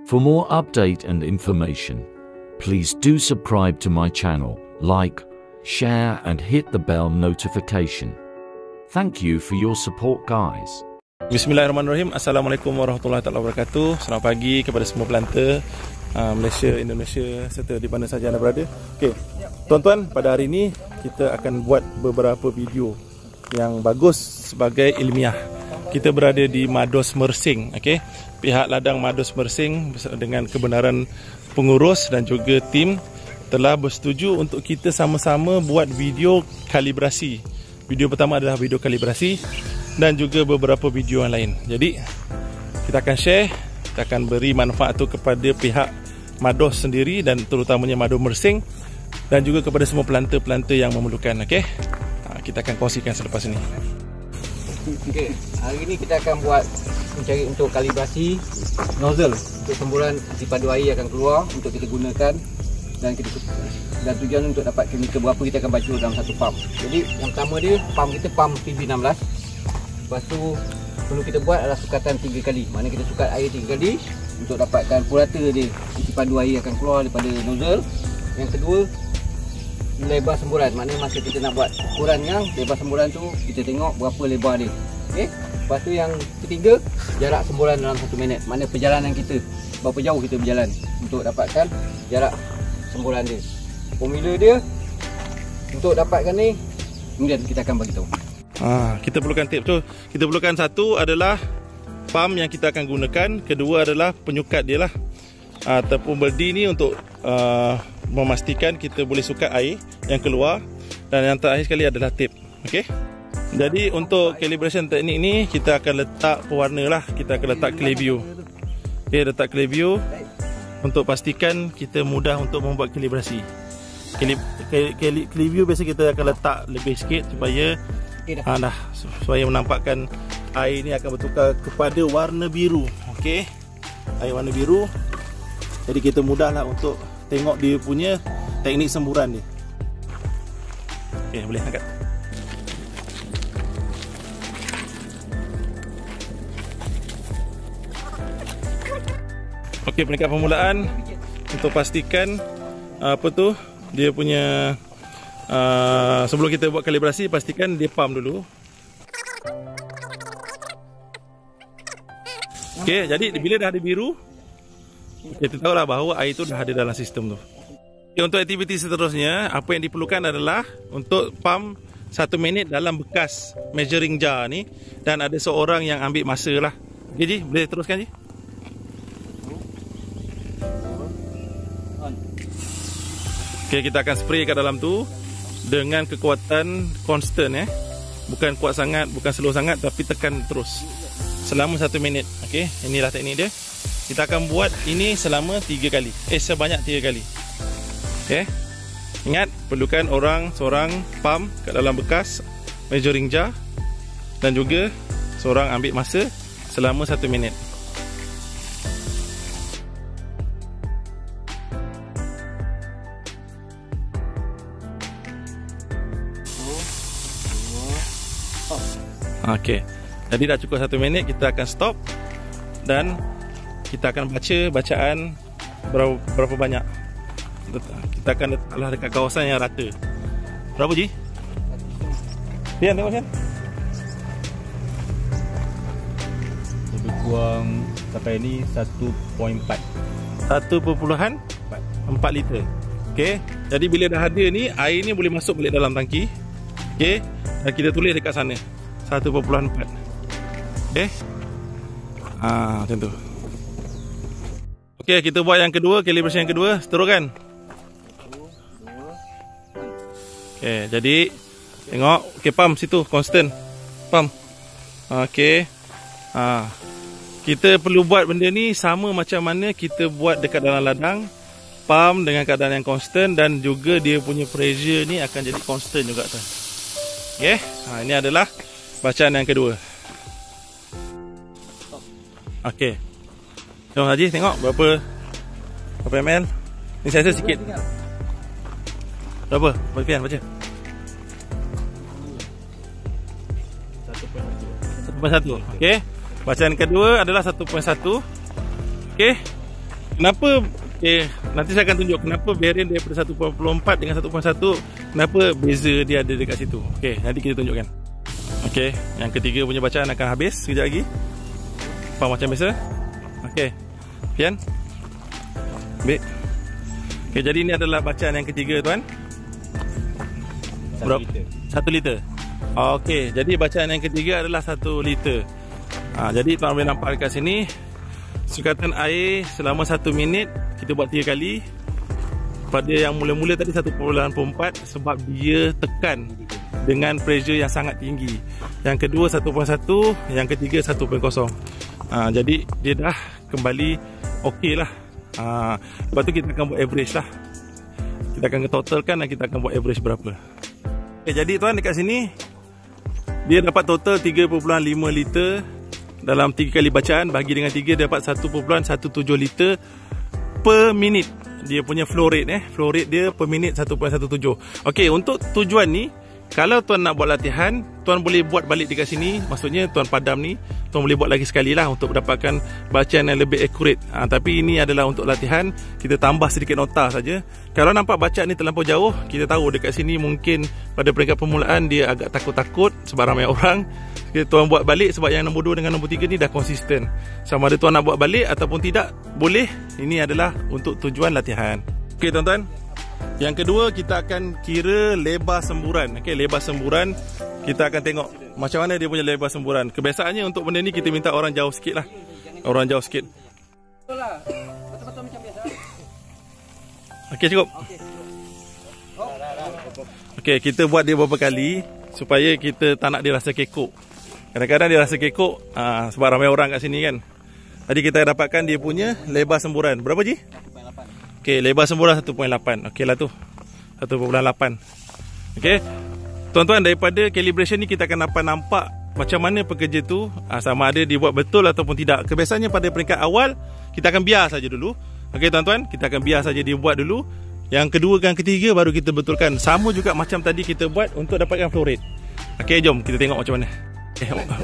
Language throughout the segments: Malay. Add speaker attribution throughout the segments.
Speaker 1: For more update and information, please do subscribe to my channel, like, share and hit the bell notification. Thank you for your support, guys.
Speaker 2: Bismillahirrahmanirrahim. Assalamualaikum warahmatullahi wabarakatuh. Selamat pagi kepada semua pelanta Malaysia, Indonesia serta di mana saja anda berada. Okey, tuan-tuan, pada hari ini kita akan buat beberapa video yang bagus sebagai ilmiah. Kita berada di Mados Mersing. Okey, pihak ladang Mados Mersing dengan kebenaran pengurus dan juga tim telah bersetuju untuk kita sama-sama buat video kalibrasi. Video pertama adalah video kalibrasi dan juga beberapa video yang lain. Jadi kita akan share, kita akan beri manfaat tu kepada pihak Mados sendiri dan terutamanya Mados Mersing dan juga kepada semua pelanta-pelanta yang memerlukan. Okey, kita akan kongsikan selepas ini.
Speaker 3: Okey, hari ini kita akan buat mencari untuk kalibrasi nozzle untuk semburan padu air akan keluar untuk kita gunakan dan tujuan untuk dapat chemical berapa kita akan bacur dalam satu pump. Jadi yang pertama dia pump kita pump PB16. Lepas tu perlu kita buat adalah sukatan 3 kali. Mana kita sukat air 3 kali untuk dapatkan purata dia isi padu air akan keluar daripada nozzle. Yang kedua, lebar semburan. Maknanya masa kita nak buat ukuran yang lebar semburan tu kita tengok berapa lebar dia. Okey. Lepas tu yang ketiga, jarak semburan dalam 1 minit. Mana perjalanan kita, berapa jauh kita berjalan untuk dapatkan jarak semburan dia. Formula dia untuk dapatkan ni kemudian kita akan bagi tahu.
Speaker 2: Kita perlukan tip tu. Kita perlukan satu adalah pump yang kita akan gunakan, kedua adalah penyukat dia lah ataupun beldi ni untuk memastikan kita boleh sukat air yang keluar, dan yang terakhir sekali adalah tip. Okey. Jadi untuk calibration teknik ni kita akan letak pewarna lah, kita akan letak Clearview. Okey, letak Clearview untuk pastikan kita mudah untuk membuat kalibrasi. Clearview biasa kita akan letak lebih sikit supaya supaya menampakkan air ni akan bertukar kepada warna biru. Okey, air warna biru. Jadi kita mudahlah untuk tengok dia punya teknik semburan dia. Okey, boleh angkat. Okey, peringkat permulaan untuk pastikan apa tu dia punya sebelum kita buat kalibrasi, pastikan dia pump dulu. Okey, jadi bila dah ada biru, kita tahulah bahawa air itu dah ada dalam sistem tu. Okay, untuk aktiviti seterusnya, apa yang diperlukan adalah untuk pump 1 minit dalam bekas measuring jar ni, dan ada seorang yang ambil masa lah. Okay, Ji, boleh teruskan, Ji? Okay, kita akan spray kat dalam tu dengan kekuatan constant, bukan kuat sangat, bukan slow sangat, tapi tekan terus selama 1 minit. Okey, inilah teknik dia. Kita akan buat ini selama 3 kali. Sebanyak 3 kali. Okey. Ingat, perlukan seorang pump kat dalam bekas measuring jar dan juga seorang ambil masa selama 1 minit. Okey, jadi dah cukup 1 minit, kita akan stop dan kita akan baca bacaan berapa banyak. Kita akan letaklah dekat kawasan yang rata. Berapa, Ji? Pian, tengok Pian.
Speaker 4: Lebih kurang sampai ni 1.4
Speaker 2: 1.4 liter. Okey, jadi bila dah ada ni, air ni boleh masuk balik dalam tangki. Okey, dan kita tulis dekat sana 1.4. Okey. Macam tu. Okey, kita buat yang kedua, calibration yang kedua, seteruskan. Okey, jadi tengok, okey, pump situ constant. Pump. Okey. Kita perlu buat benda ni sama macam mana kita buat dekat dalam ladang. Pump dengan keadaan yang constant dan juga dia punya pressure ni akan jadi constant juga tu. Okey. Ini adalah bacaan yang kedua. Okey. Jom Haji tengok berapa ml. Ni saya rasa sikit. Berapa? Baca. 1.1. Okey. Bacaan kedua adalah 1.1. Okey. Kenapa nanti saya akan tunjuk kenapa variant daripada 1.4 dengan 1.1, kenapa beza dia ada dekat situ. Okey, nanti kita tunjukkan. Okey, yang ketiga punya bacaan akan habis sekejap lagi. Faham macam biasa? Okey. Pian. Baik. Okey, jadi ini adalah bacaan yang ketiga tuan.
Speaker 4: 1 liter.
Speaker 2: 1 liter. Okey, jadi bacaan yang ketiga adalah 1 liter. Jadi tuan boleh nampak dekat sini, sukatan air selama 1 minit kita buat 3 kali. Pada yang mula-mula tadi 1.4 sebab dia tekan dengan pressure yang sangat tinggi. Yang kedua 1.1, yang ketiga 1.0. Jadi dia dah kembali okey lah. Lepas tu kita akan buat average lah. Kita akan totalkan dan kita akan buat average berapa. Jadi tuan dekat sini dia dapat total 3.5 liter. Dalam 3 kali bacaan bagi dengan 3 dapat 1.17 liter per minit. Dia punya flow rate flow rate dia per minit 1.17. Okey, untuk tujuan ni kalau tuan nak buat latihan, tuan boleh buat balik dekat sini. Maksudnya tuan padam ni, tuan boleh buat lagi sekali lah untuk mendapatkan bacaan yang lebih accurate. Tapi ini adalah untuk latihan, kita tambah sedikit nota saja. Kalau nampak bacaan ni terlampau jauh, kita tahu dekat sini mungkin pada peringkat permulaan dia agak takut-takut sebab ramai orang. Kita tuan buat balik sebab yang nombor 2 dengan nombor 3 ni dah konsisten. Sama ada tuan nak buat balik ataupun tidak, boleh. Ini adalah untuk tujuan latihan. Okey tuan-tuan. Yang kedua kita akan kira lebar semburan. Okey, lebar semburan kita akan tengok macam mana dia punya lebar semburan. Kebiasaannya untuk benda ni kita minta orang jauh sikit lah. Orang jauh sikit.
Speaker 3: Betul lah. Betul-betul macam biasa.
Speaker 2: Okey, cukup. Okey, kita buat dia beberapa kali supaya kita tak nak dia rasa kekok. Kadang-kadang dia rasa kekok sebab ramai orang kat sini kan. Jadi kita dapatkan dia punya lebar semburan. Berapa Ji? 1.8. Okey, lebar semburan 1.8. Okey lah tu. 1.8. Okey. Tuan-tuan, daripada calibration ni kita akan dapat nampak macam mana pekerja tu sama ada dia buat betul ataupun tidak. Kebiasaannya pada peringkat awal kita akan biar saja dulu. Okey tuan-tuan, kita akan biar saja dia buat dulu. Yang kedua dan ketiga baru kita betulkan. Sama juga macam tadi kita buat untuk dapatkan flow rate. Okey, jom kita tengok macam mana.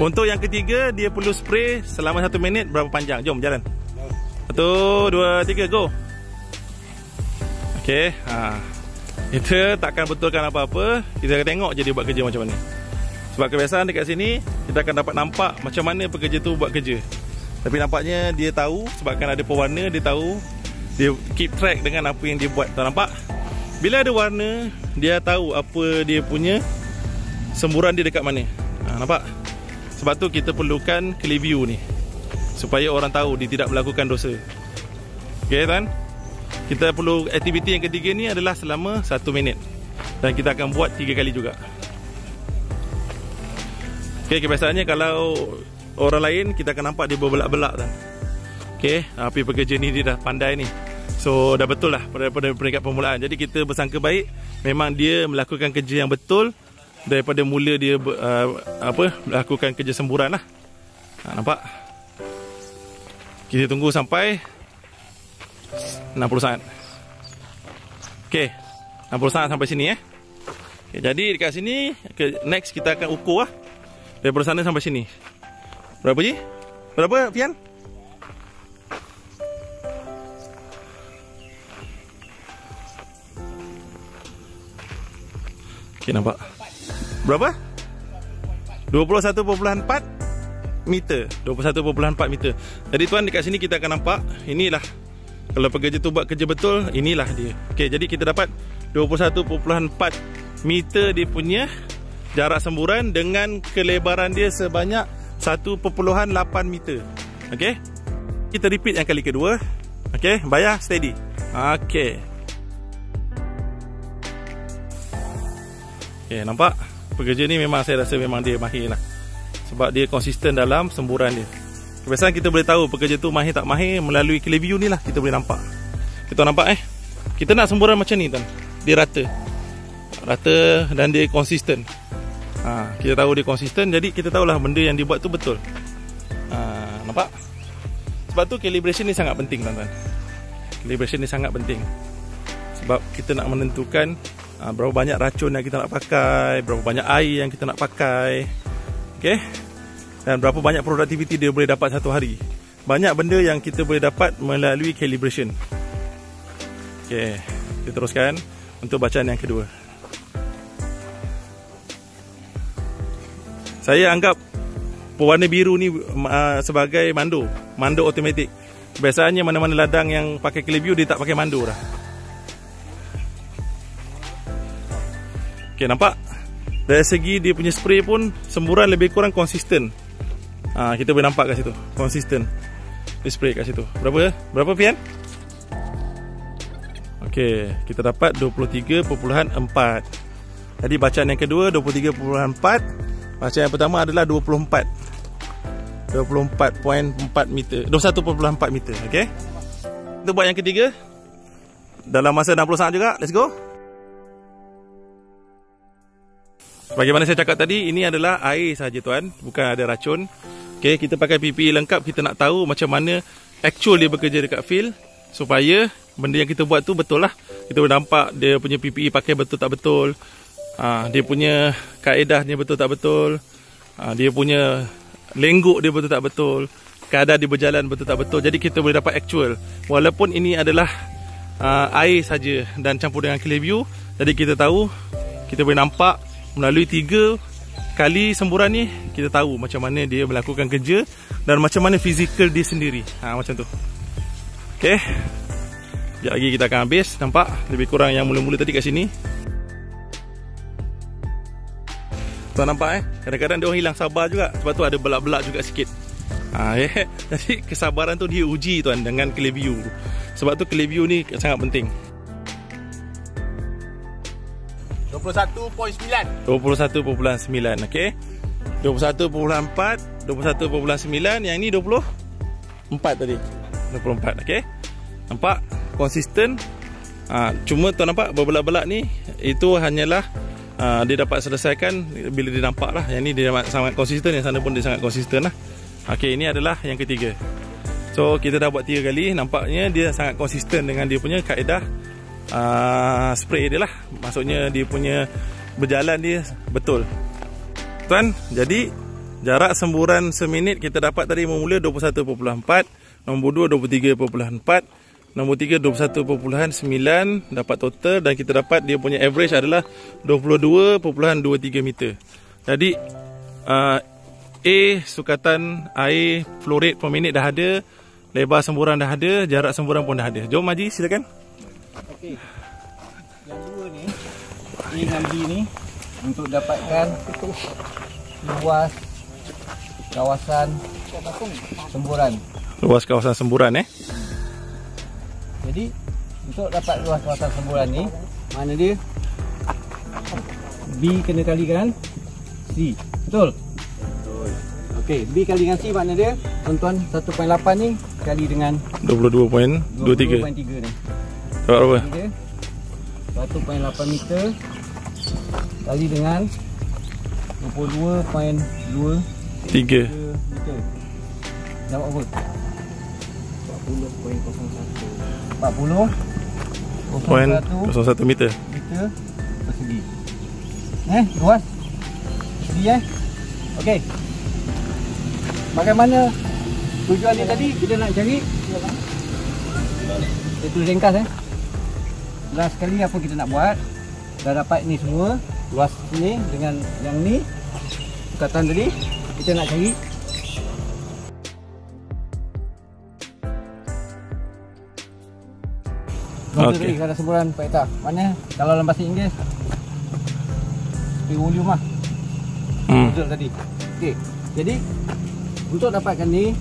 Speaker 2: Untuk yang ketiga dia perlu spray selama 1 minit berapa panjang. Jom jalan. 1, 2, 3, go. Okey, kita takkan betulkan apa-apa. Kita akan tengok je dia buat kerja macam mana. Sebab kebiasaan dekat sini kita akan dapat nampak macam mana pekerja tu buat kerja. Tapi nampaknya dia tahu sebabkan ada pewarna, dia tahu. Dia keep track dengan apa yang dia buat. Tuan nampak? Bila ada warna, dia tahu apa dia punya semburan dia dekat mana. Nampak? Sebab tu kita perlukan clear view ni supaya orang tahu dia tidak melakukan dosa. Okey tuan? Kita perlu aktiviti yang ketiga ni adalah selama 1 minit. Dan kita akan buat 3 kali juga. Okey, kebiasaannya kalau orang lain kita akan nampak dia berbelak-belak tuan. Okey, tapi pekerja ni dia dah pandai ni. So dah betul lah pada peringkat permulaan. Jadi kita bersangka baik memang dia melakukan kerja yang betul daripada mula dia melakukan kerja semburan lah. Nampak? Kita tunggu sampai 60 saat. Okey, 60 saat sampai sini Okay, jadi dekat sini next kita akan ukur lah daripada sana sampai sini. Berapa Ji? Berapa Fian? Okey, nampak? Berapa? 21.4 meter. 21.4 meter. Jadi tuan dekat sini kita akan nampak inilah kalau pekerja tu buat kerja betul, inilah dia. Okey, jadi kita dapat 21.4 meter dia punya jarak semburan dengan kelebaran dia sebanyak 1.8 meter. Okey. Kita repeat yang kali kedua. Okey, bayar steady. Okey. Okey, nampak? Pekerja ni memang saya rasa memang dia mahir lah. Sebab dia konsisten dalam semburan dia. Kebiasaan kita boleh tahu pekerja tu mahir tak mahir melalui clear view ni lah kita boleh nampak. Kita nampak kita nak semburan macam ni tuan. Dia rata. Rata dan dia konsisten. Kita tahu dia konsisten, jadi kita tahulah benda yang dia buat tu betul. Nampak? Sebab tu calibration ni sangat penting tuan-tuan. Calibration ni sangat penting. Sebab kita nak menentukan berapa banyak racun yang kita nak pakai, berapa banyak air yang kita nak pakai. Okey? Dan berapa banyak produktiviti dia boleh dapat satu hari. banyak benda yang kita boleh dapat melalui calibration. Okey, kita teruskan untuk bacaan yang kedua. Saya anggap pewarna biru ni sebagai mando automatik. Biasanya mana-mana ladang yang pakai Clearview dia tak pakai mando dah. Okey, nampak? Dari segi dia punya spray pun semburan lebih kurang konsisten. Kita boleh nampak kat situ, konsisten. Dia spray kat situ. Berapa Fian? Okey, kita dapat 23.4. Tadi bacaan yang kedua 23.4. Bacaan yang pertama adalah 24.4 meter, 21.4 meter. Okey. Kita buat yang ketiga dalam masa 60 saat juga. Let's go. Bagaimana saya cakap tadi, ini adalah air saja tuan, bukan ada racun. Okey, kita pakai PPE lengkap, kita nak tahu macam mana actual dia bekerja dekat field, supaya benda yang kita buat tu betul lah. Kita boleh nampak dia punya PPE pakai betul tak betul, dia punya kaedahnya betul tak betul, dia punya lengguk dia betul tak betul, keadaan dia berjalan betul tak betul. Jadi kita boleh dapat actual. Walaupun ini adalah air saja dan campur dengan Clearview, jadi kita tahu, kita boleh nampak melalui 3 kali semburan ni, kita tahu macam mana dia melakukan kerja dan macam mana fizikal dia sendiri. Macam tu. Okey. Sekejap lagi kita akan habis. Nampak lebih kurang yang mula-mula tadi kat sini. Tuan nampak kadang-kadang dia orang hilang sabar juga, sebab tu ada belak-belak juga sikit. Jadi kesabaran tu dia uji tuan dengan Clearview. Sebab tu Clearview ni sangat penting.
Speaker 4: 21.9.
Speaker 2: 21.9. Okey. 21.4, 21.9, yang ni 24 tadi. 24. Okey. Nampak konsisten. Cuma tuan nampak berbelak-belak ni, itu hanyalah dia dapat selesaikan bila dia nampak lah. Yang ni dia sangat konsisten, yang sana pun dia sangat konsisten lah. Okey, ini adalah yang ketiga. So kita dah buat 3 kali. Nampaknya dia sangat konsisten dengan dia punya kaedah spray dia lah. Maksudnya dia punya berjalan dia betul tuan. Jadi jarak semburan seminit kita dapat tadi bermula 21.4, nombor 2 23.4, nombor 3 21.9 dapat total, dan kita dapat dia punya average adalah 22.23 meter. Jadi sukatan air flow rate per minit dah ada, lebar semburan dah ada, jarak semburan pun dah ada. Jom Haji, silakan.
Speaker 3: Okey. Yang dua ni, A dengan B ni, untuk dapatkan luas kawasan semburan.
Speaker 2: Luas kawasan semburan
Speaker 3: Jadi untuk dapat luas kawasan semburan ni, mana dia? B kena kalikan C. Betul? Betul. Okey, B kali dengan C makna dia tuan-tuan 1.8 ni kali dengan
Speaker 2: 22.23
Speaker 3: ni.
Speaker 2: Dapat berapa?
Speaker 3: 1.8 meter kali dengan 22.23 meter. Dapat apa?
Speaker 2: 40.01 meter
Speaker 3: persegi. Luas persegi Okey. Bagaimana tujuan dia tadi? Kita nak cari, kita tulis ringkas last sekali apa kita nak buat. Dah dapat ni semua, luas sini dengan yang ni sukatan tadi, kita nak cari tadi ada semburan per hektar. Mana kalau dalam bahasa Inggeris volume lah. Nozzle tadi. Okey. Jadi untuk dapatkan ni,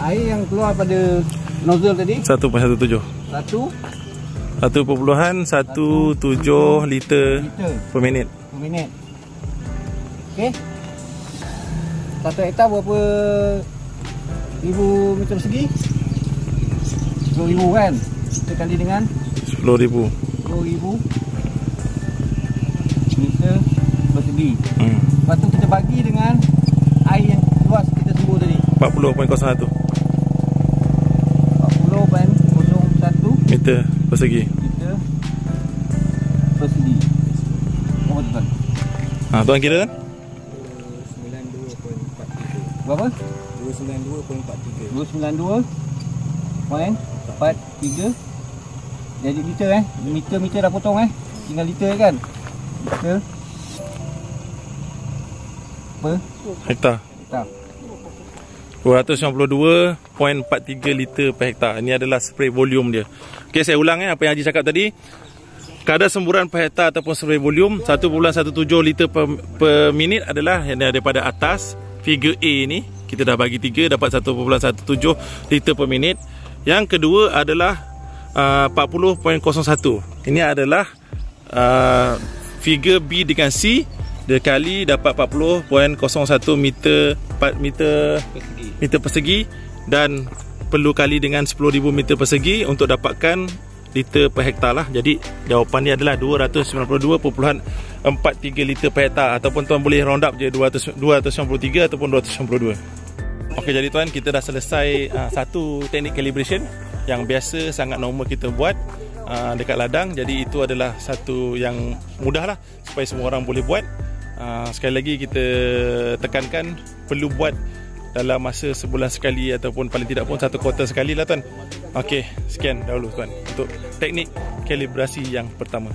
Speaker 3: air yang keluar pada nozzle tadi
Speaker 2: 1.17 1.17 liter per minit.
Speaker 3: Okey. 1 hektar berapa ribu meter persegi? 10,000 kan? Kita kali dengan
Speaker 2: 10,000
Speaker 3: meter persegi. Lepas tu kita bagi dengan air yang luas kita sembur tadi
Speaker 2: 40.01 meter persegi.
Speaker 3: Oh tuan.
Speaker 2: Tuan kira kan?
Speaker 3: 92.4. Berapa? 292.43. Jadi liter meter dah potong tinggal liter kan. Liter per
Speaker 2: hektar. 292.43 liter per hektar. Ini adalah spray volume dia. Okey, saya ulang apa yang Haji cakap tadi. Kadar semburan per hektar ataupun spray volume 1.17 liter per minit adalah yang daripada atas figure A ni. Kita dah bagi 3 dapat 1.17 liter per minit. Yang kedua adalah 40.01. Ini adalah figure B dengan C. Dia kali dapat 40.01 meter persegi dan perlu kali dengan 10,000 meter persegi untuk dapatkan liter per hektar lah. Jadi jawapan dia adalah 292.43 liter per hektar, ataupun tuan boleh round up je 293 ataupun 292. Okey, jadi tuan, kita dah selesai satu teknik calibration yang biasa sangat normal kita buat dekat ladang. Jadi itu adalah satu yang mudah lah supaya semua orang boleh buat. Sekali lagi kita tekankan perlu buat dalam masa sebulan sekali ataupun paling tidak pun 1 kuartal sekali lah tuan. Okey, sekian dahulu tuan untuk teknik kalibrasi yang pertama.